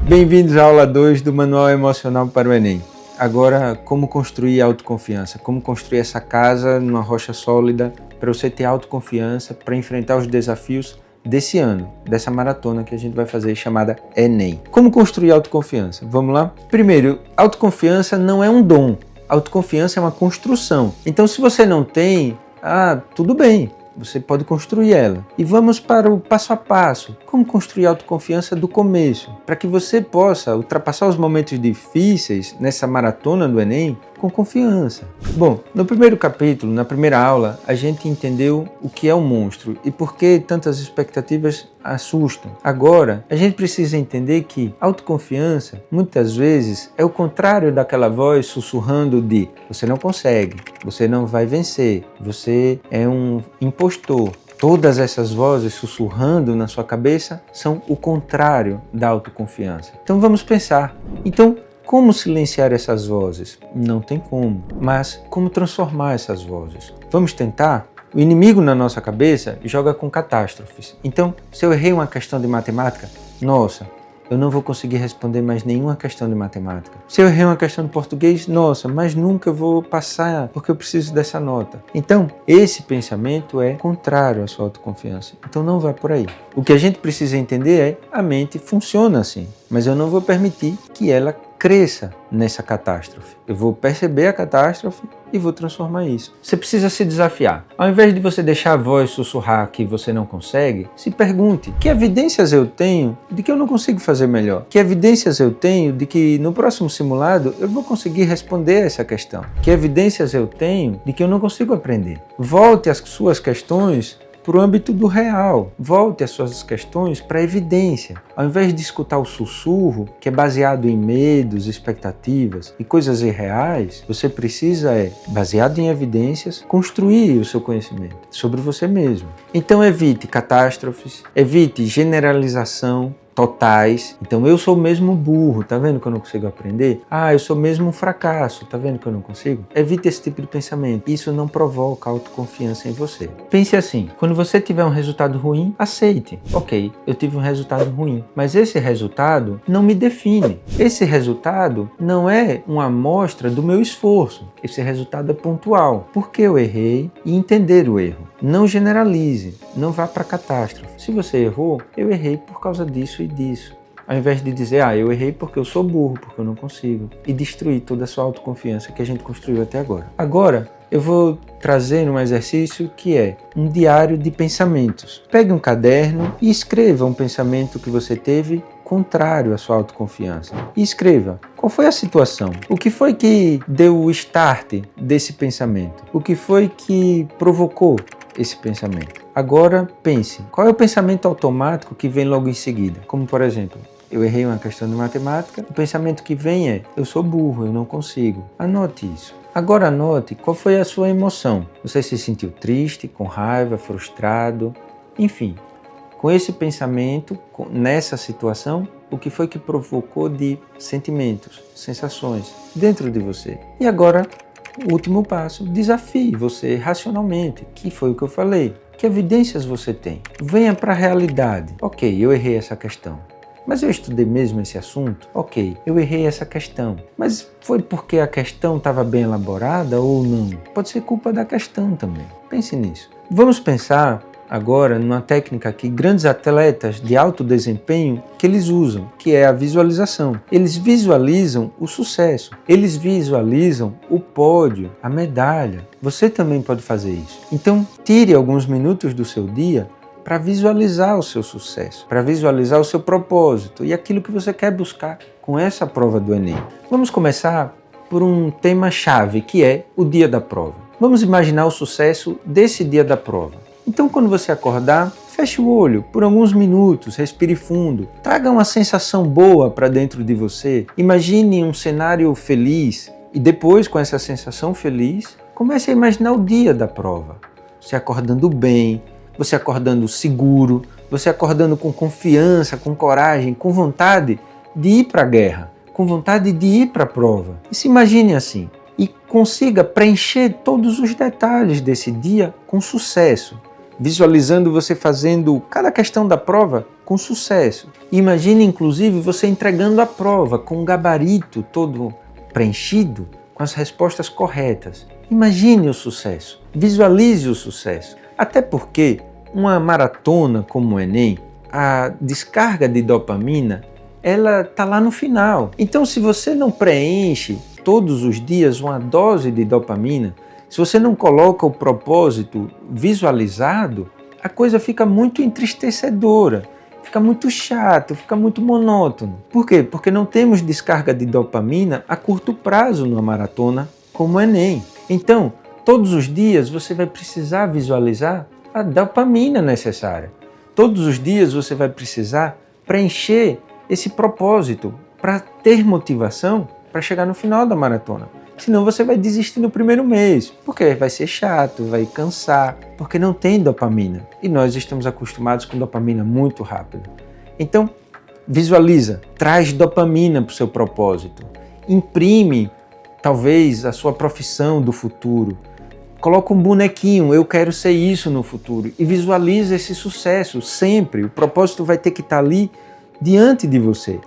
Bem-vindos à aula 2 do Manual Emocional para o Enem. Agora, como construir autoconfiança, como construir essa casa numa rocha sólida para você ter autoconfiança para enfrentar os desafios desse ano, dessa maratona que a gente vai fazer chamada Enem. Como construir autoconfiança? Vamos lá? Primeiro, autoconfiança não é um dom, autoconfiança é uma construção. Então, se você não tem, tudo bem. Você pode construir ela. E vamos para o passo a passo. Como construir autoconfiança do começo, para que você possa ultrapassar os momentos difíceis nessa maratona do Enem com confiança. Bom, no primeiro capítulo, na primeira aula, a gente entendeu o que é um monstro e por que tantas expectativas assustam. Agora, a gente precisa entender que autoconfiança, muitas vezes, é o contrário daquela voz sussurrando de você não consegue, você não vai vencer, você é um impostor. Todas essas vozes sussurrando na sua cabeça são o contrário da autoconfiança. Então vamos pensar. Como silenciar essas vozes? Não tem como, mas como transformar essas vozes? Vamos tentar? O inimigo na nossa cabeça joga com catástrofes. Então, se eu errei uma questão de matemática, nossa, eu não vou conseguir responder mais nenhuma questão de matemática. Se eu errei uma questão de português, nossa, mas nunca vou passar porque eu preciso dessa nota. Então, esse pensamento é contrário à sua autoconfiança. Então, não vá por aí. O que a gente precisa entender é a mente funciona assim, mas eu não vou permitir que ela cresça nessa catástrofe. Eu vou perceber a catástrofe e vou transformar isso. Você precisa se desafiar. Ao invés de você deixar a voz sussurrar que você não consegue, se pergunte: que evidências eu tenho de que eu não consigo fazer melhor? Que evidências eu tenho de que no próximo simulado eu vou conseguir responder essa questão? Que evidências eu tenho de que eu não consigo aprender? Volte às suas questões para o âmbito do real. Volte as suas questões para a evidência. Ao invés de escutar o sussurro, que é baseado em medos, expectativas e coisas irreais, você precisa, baseado em evidências, construir o seu conhecimento sobre você mesmo. Então evite catástrofes, evite generalização totais. Então eu sou mesmo burro, tá vendo que eu não consigo aprender? Eu sou mesmo um fracasso, tá vendo que eu não consigo? Evite esse tipo de pensamento. Isso não provoca autoconfiança em você. Pense assim: quando você tiver um resultado ruim, aceite. Ok, eu tive um resultado ruim, mas esse resultado não me define. Esse resultado não é uma amostra do meu esforço. Esse resultado é pontual. Porque eu errei e entender o erro. Não generalize, não vá para a catástrofe. Se você errou, eu errei por causa disso e disso. Ao invés de dizer, eu errei porque eu sou burro, porque eu não consigo. E destruir toda a sua autoconfiança que a gente construiu até agora. Agora, eu vou trazer um exercício que é um diário de pensamentos. Pegue um caderno e escreva um pensamento que você teve contrário à sua autoconfiança. E escreva: qual foi a situação? O que foi que deu o start desse pensamento? O que foi que provocou esse pensamento? Agora pense, qual é o pensamento automático que vem logo em seguida? Como por exemplo, eu errei uma questão de matemática, o pensamento que vem é: eu sou burro, eu não consigo. Anote isso. Agora anote qual foi a sua emoção. Você se sentiu triste, com raiva, frustrado, enfim. Com esse pensamento, nessa situação, o que foi que provocou de sentimentos, sensações dentro de você? E agora, o último passo, desafie você racionalmente, que foi o que eu falei. Que evidências você tem? Venha para a realidade. Ok, eu errei essa questão. Mas eu estudei mesmo esse assunto? Ok, eu errei essa questão. Mas foi porque a questão estava bem elaborada ou não? Pode ser culpa da questão também. Pense nisso. Vamos pensar agora numa técnica que grandes atletas de alto desempenho que eles usam, que é a visualização. Eles visualizam o sucesso, eles visualizam o pódio, a medalha. Você também pode fazer isso. Então, tire alguns minutos do seu dia para visualizar o seu sucesso, para visualizar o seu propósito e aquilo que você quer buscar com essa prova do Enem. Vamos começar por um tema-chave, que é o dia da prova. Vamos imaginar o sucesso desse dia da prova. Então, quando você acordar, feche o olho por alguns minutos, respire fundo, traga uma sensação boa para dentro de você, imagine um cenário feliz e depois, com essa sensação feliz, comece a imaginar o dia da prova. Você acordando bem, você acordando seguro, você acordando com confiança, com coragem, com vontade de ir para a guerra, com vontade de ir para a prova. E se imagine assim e consiga preencher todos os detalhes desse dia com sucesso. Visualizando você fazendo cada questão da prova com sucesso. Imagine, inclusive, você entregando a prova com um gabarito todo preenchido, com as respostas corretas. Imagine o sucesso, visualize o sucesso. Até porque uma maratona como o Enem, a descarga de dopamina, ela está lá no final. Então, se você não preenche todos os dias uma dose de dopamina, se você não coloca o propósito visualizado, a coisa fica muito entristecedora, fica muito chato, fica muito monótono. Por quê? Porque não temos descarga de dopamina a curto prazo numa maratona como o Enem. Então, todos os dias você vai precisar visualizar a dopamina necessária. Todos os dias você vai precisar preencher esse propósito para ter motivação para chegar no final da maratona. Senão você vai desistir no primeiro mês, porque vai ser chato, vai cansar, porque não tem dopamina. E nós estamos acostumados com dopamina muito rápido. Então, visualiza, traz dopamina para o seu propósito. Imprime, talvez, a sua profissão do futuro. Coloca um bonequinho, eu quero ser isso no futuro. E visualiza esse sucesso sempre. O propósito vai ter que estar ali diante de você.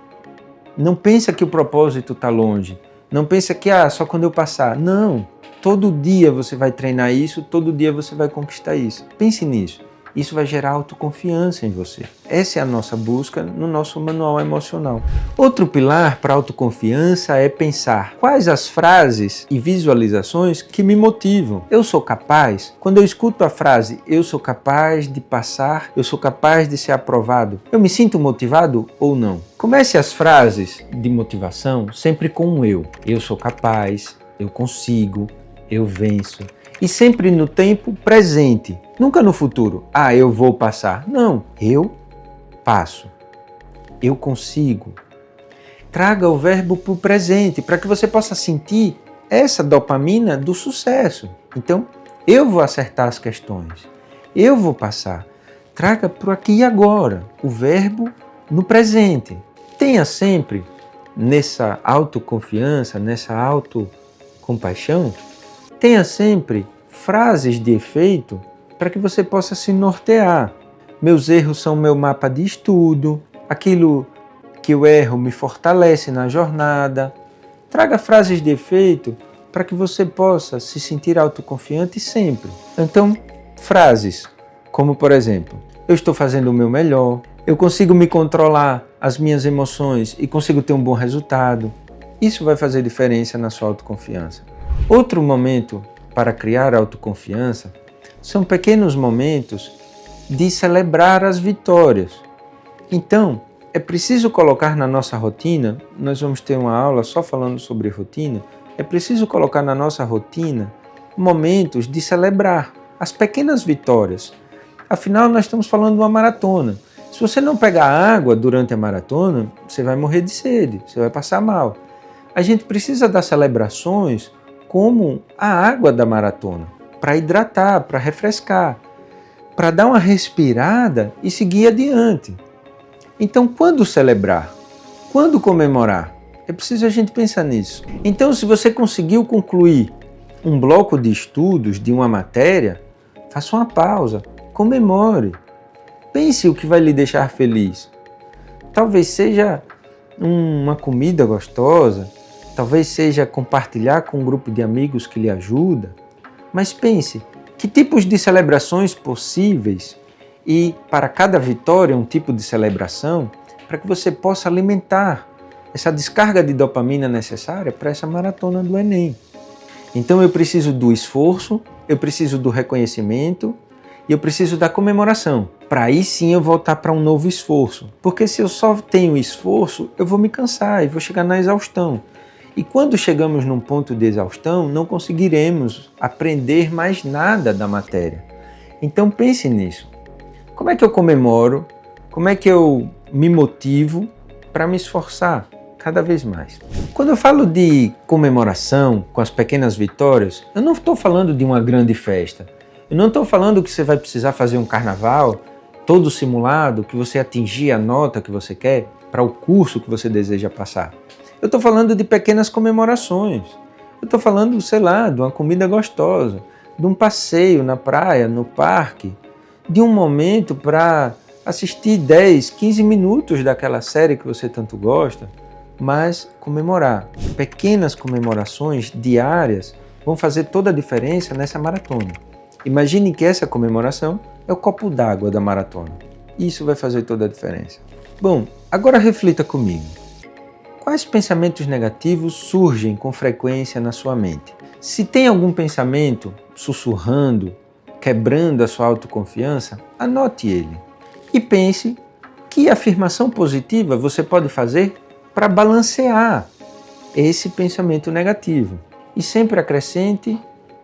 Não pensa que o propósito está longe. Não pensa que só quando eu passar. Não. Todo dia você vai treinar isso, todo dia você vai conquistar isso. Pense nisso. Isso vai gerar autoconfiança em você. Essa é a nossa busca no nosso manual emocional. Outro pilar para autoconfiança é pensar quais as frases e visualizações que me motivam. Eu sou capaz? Quando eu escuto a frase eu sou capaz de passar, eu sou capaz de ser aprovado, eu me sinto motivado ou não? Comece as frases de motivação sempre com um eu. Eu sou capaz, eu consigo, eu venço. E sempre no tempo presente, nunca no futuro. Eu vou passar. Não, eu passo. Eu consigo. Traga o verbo para o presente, para que você possa sentir essa dopamina do sucesso. Então, eu vou acertar as questões. Eu vou passar. Traga para o aqui e agora, o verbo no presente. Tenha sempre, nessa autoconfiança, nessa autocompaixão, tenha sempre frases de efeito para que você possa se nortear. Meus erros são meu mapa de estudo, aquilo que eu erro me fortalece na jornada. Traga frases de efeito para que você possa se sentir autoconfiante sempre. Então, frases como, por exemplo, eu estou fazendo o meu melhor, eu consigo me controlar as minhas emoções e consigo ter um bom resultado. Isso vai fazer diferença na sua autoconfiança. Outro momento para criar autoconfiança são pequenos momentos de celebrar as vitórias. Então, é preciso colocar na nossa rotina, nós vamos ter uma aula só falando sobre rotina, é preciso colocar na nossa rotina momentos de celebrar as pequenas vitórias. Afinal, nós estamos falando de uma maratona. Se você não pegar água durante a maratona, você vai morrer de sede, você vai passar mal. A gente precisa das celebrações como a água da maratona, para hidratar, para refrescar, para dar uma respirada e seguir adiante. Então, quando celebrar? Quando comemorar? É preciso a gente pensar nisso. Então, se você conseguiu concluir um bloco de estudos de uma matéria, faça uma pausa, comemore. Pense o que vai lhe deixar feliz. Talvez seja uma comida gostosa, talvez seja compartilhar com um grupo de amigos que lhe ajuda, mas pense, que tipos de celebrações possíveis e para cada vitória um tipo de celebração para que você possa alimentar essa descarga de dopamina necessária para essa maratona do Enem. Então eu preciso do esforço, eu preciso do reconhecimento e eu preciso da comemoração. Para aí sim eu voltar para um novo esforço. Porque se eu só tenho esforço, eu vou me cansar e vou chegar na exaustão. E quando chegamos num ponto de exaustão, não conseguiremos aprender mais nada da matéria. Então pense nisso. Como é que eu comemoro? Como é que eu me motivo para me esforçar cada vez mais? Quando eu falo de comemoração com as pequenas vitórias, eu não estou falando de uma grande festa. Eu não estou falando que você vai precisar fazer um carnaval todo simulado, que você atingir a nota que você quer para o curso que você deseja passar. Eu estou falando de pequenas comemorações. Eu estou falando, sei lá, de uma comida gostosa, de um passeio na praia, no parque, de um momento para assistir 10, 15 minutos daquela série que você tanto gosta, mas comemorar. Pequenas comemorações diárias vão fazer toda a diferença nessa maratona. Imagine que essa comemoração é o copo d'água da maratona. Isso vai fazer toda a diferença. Bom, agora reflita comigo. Quais pensamentos negativos surgem com frequência na sua mente? Se tem algum pensamento sussurrando, quebrando a sua autoconfiança, anote ele. E pense que afirmação positiva você pode fazer para balancear esse pensamento negativo. E sempre acrescente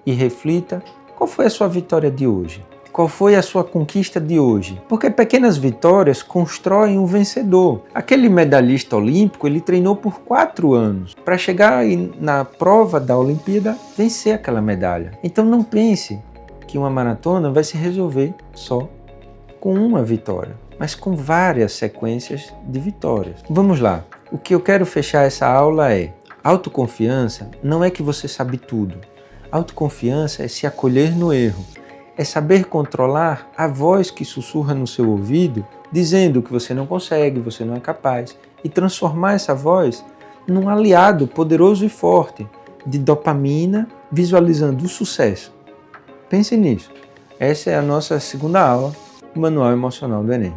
e reflita qual foi a sua vitória de hoje. Qual foi a sua conquista de hoje? Porque pequenas vitórias constroem um vencedor. Aquele medalhista olímpico, ele treinou por 4 anos para chegar na prova da Olimpíada vencer aquela medalha. Então não pense que uma maratona vai se resolver só com uma vitória, mas com várias sequências de vitórias. Vamos lá. O que eu quero fechar essa aula é: autoconfiança não é que você sabe tudo. Autoconfiança é se acolher no erro. É saber controlar a voz que sussurra no seu ouvido, dizendo que você não consegue, você não é capaz, e transformar essa voz num aliado poderoso e forte de dopamina, visualizando o sucesso. Pense nisso. Essa é a nossa segunda aula do Manual Emocional do Enem.